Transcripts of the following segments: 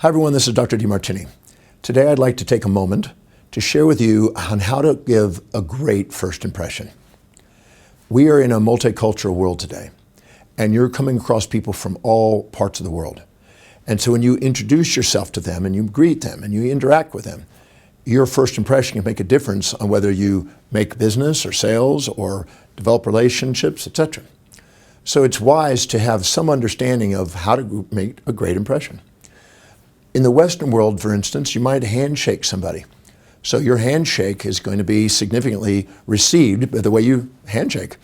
Hi everyone, this is Dr. Demartini. Today I'd like to take a moment to share with you on how to give a great first impression. We are in a multicultural world today, and you're coming across people from all parts of the world. And so when you introduce yourself to them and you greet them and you interact with them, your first impression can make a difference on whether you make business or sales or develop relationships, etc. So it's wise to have some understanding of how to make a great impression. In the Western world, for instance, you might handshake somebody. So your handshake is going to be significantly received by the way you handshake.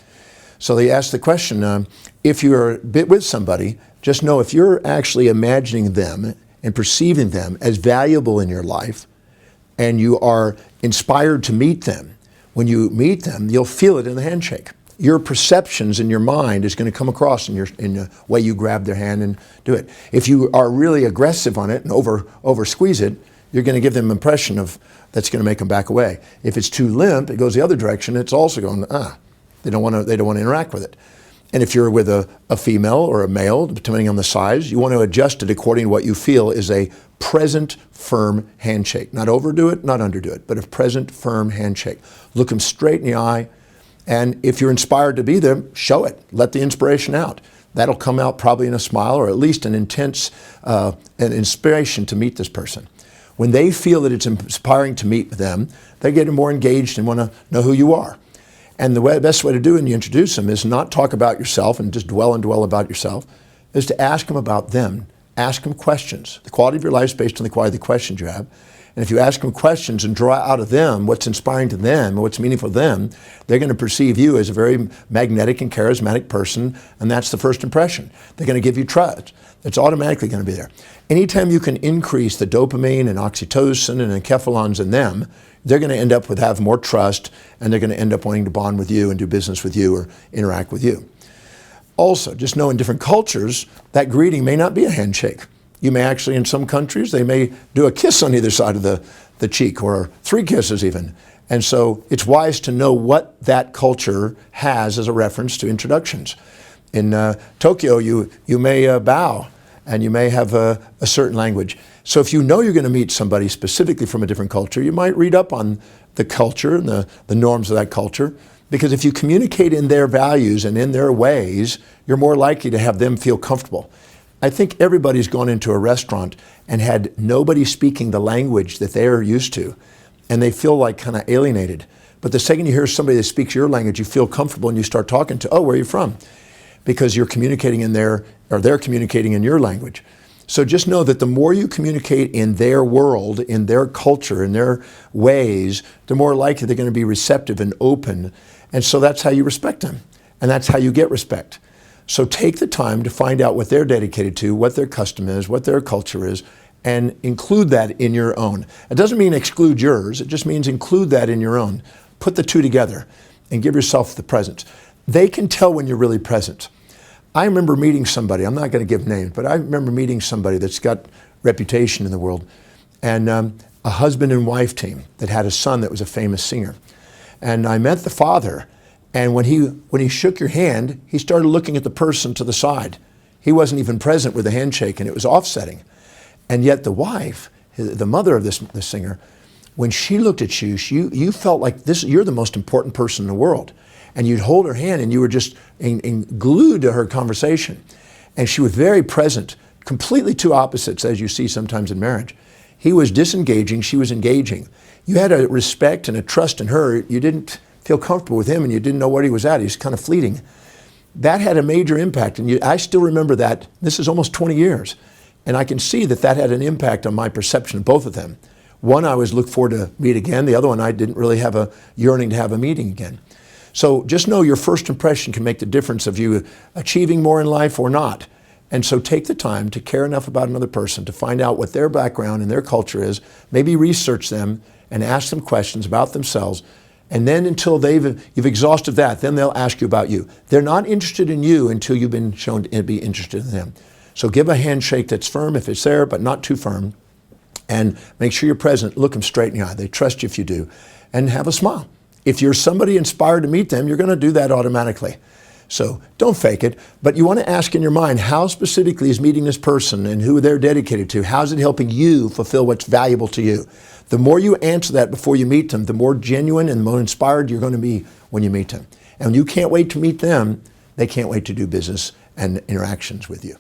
So they ask the question, if you're with somebody, just know if you're actually imagining them and perceiving them as valuable in your life, and you are inspired to meet them, when you meet them, you'll feel it in the handshake. Your perceptions in your mind is going to come across in the way you grab their hand and do it. If you are really aggressive on it and over squeeze it, you're going to give them an impression of that's going to make them back away. If it's too limp, it goes the other direction. It's also going, they don't want to interact with it. And if you're with a female or a male, depending on the size, you want to adjust it according to what you feel is a present, firm handshake. Not overdo it, not underdo it, but a present, firm handshake. Look them straight in the eye. And if you're inspired to be there, show it. Let the inspiration out. That'll come out probably in a smile or at least an intense an inspiration to meet this person. When they feel that it's inspiring to meet them, they get more engaged and want to know who you are. And the best way to do it when you introduce them is not talk about yourself and just dwell about yourself, is to ask them about them. Ask them questions. The quality of your life is based on the quality of the questions you have. And if you ask them questions and draw out of them what's inspiring to them, what's meaningful to them, they're going to perceive you as a very magnetic and charismatic person, and that's the first impression. They're going to give you trust. It's automatically going to be there. Anytime you can increase the dopamine and oxytocin and enkephalons in them, they're going to end up with have more trust, and they're going to end up wanting to bond with you and do business with you or interact with you. Also, just know in different cultures, that greeting may not be a handshake. You may actually, in some countries, they may do a kiss on either side of the cheek, or 3 kisses even. And so it's wise to know what that culture has as a reference to introductions. In Tokyo, you may bow, and you may have a certain language. So if you know you're going to meet somebody specifically from a different culture, you might read up on the culture and the norms of that culture. Because if you communicate in their values and in their ways, you're more likely to have them feel comfortable. I think everybody's gone into a restaurant and had nobody speaking the language that they're used to, and they feel like kind of alienated. But the second you hear somebody that speaks your language, you feel comfortable and you start talking to, where are you from? Because you're communicating in their, or they're communicating in your language. So just know that the more you communicate in their world, in their culture, in their ways, the more likely they're going to be receptive and open. And so that's how you respect them. And that's how you get respect. So take the time to find out what they're dedicated to, what their custom is, what their culture is, and include that in your own. It doesn't mean exclude yours. It just means include that in your own. Put the two together and give yourself the presence. They can tell when you're really present. I remember meeting somebody, I'm not going to give names, but I remember meeting somebody that's got reputation in the world, and a husband and wife team that had a son that was a famous singer. And I met the father, and when he shook your hand, he started looking at the person to the side. He wasn't even present with the handshake, and it was offsetting. And yet the wife, the mother of this singer, when she looked at you, you felt like you're the most important person in the world. And you'd hold her hand, and you were just glued to her conversation. And she was very present, completely two opposites, as you see sometimes in marriage. He was disengaging, she was engaging. You had a respect and a trust in her. You didn't feel comfortable with him, and you didn't know where he was at. He was kind of fleeting. That had a major impact, and I still remember that. This is almost 20 years, and I can see that had an impact on my perception of both of them. One I always looked forward to meet again. The other one I didn't really have a yearning to have a meeting again. So just know your first impression can make the difference of you achieving more in life or not. And so take the time to care enough about another person to find out what their background and their culture is, maybe research them and ask them questions about themselves. And then until you've exhausted that, then they'll ask you about you. They're not interested in you until you've been shown to be interested in them. So give a handshake that's firm if it's there, but not too firm. And make sure you're present. Look them straight in the eye. They trust you if you do. And have a smile. If you're somebody inspired to meet them, you're going to do that automatically. So don't fake it, but you want to ask in your mind, how specifically is meeting this person and who they're dedicated to, how's it helping you fulfill what's valuable to you? The more you answer that before you meet them, the more genuine and more inspired you're going to be when you meet them. And you can't wait to meet them, they can't wait to do business and interactions with you.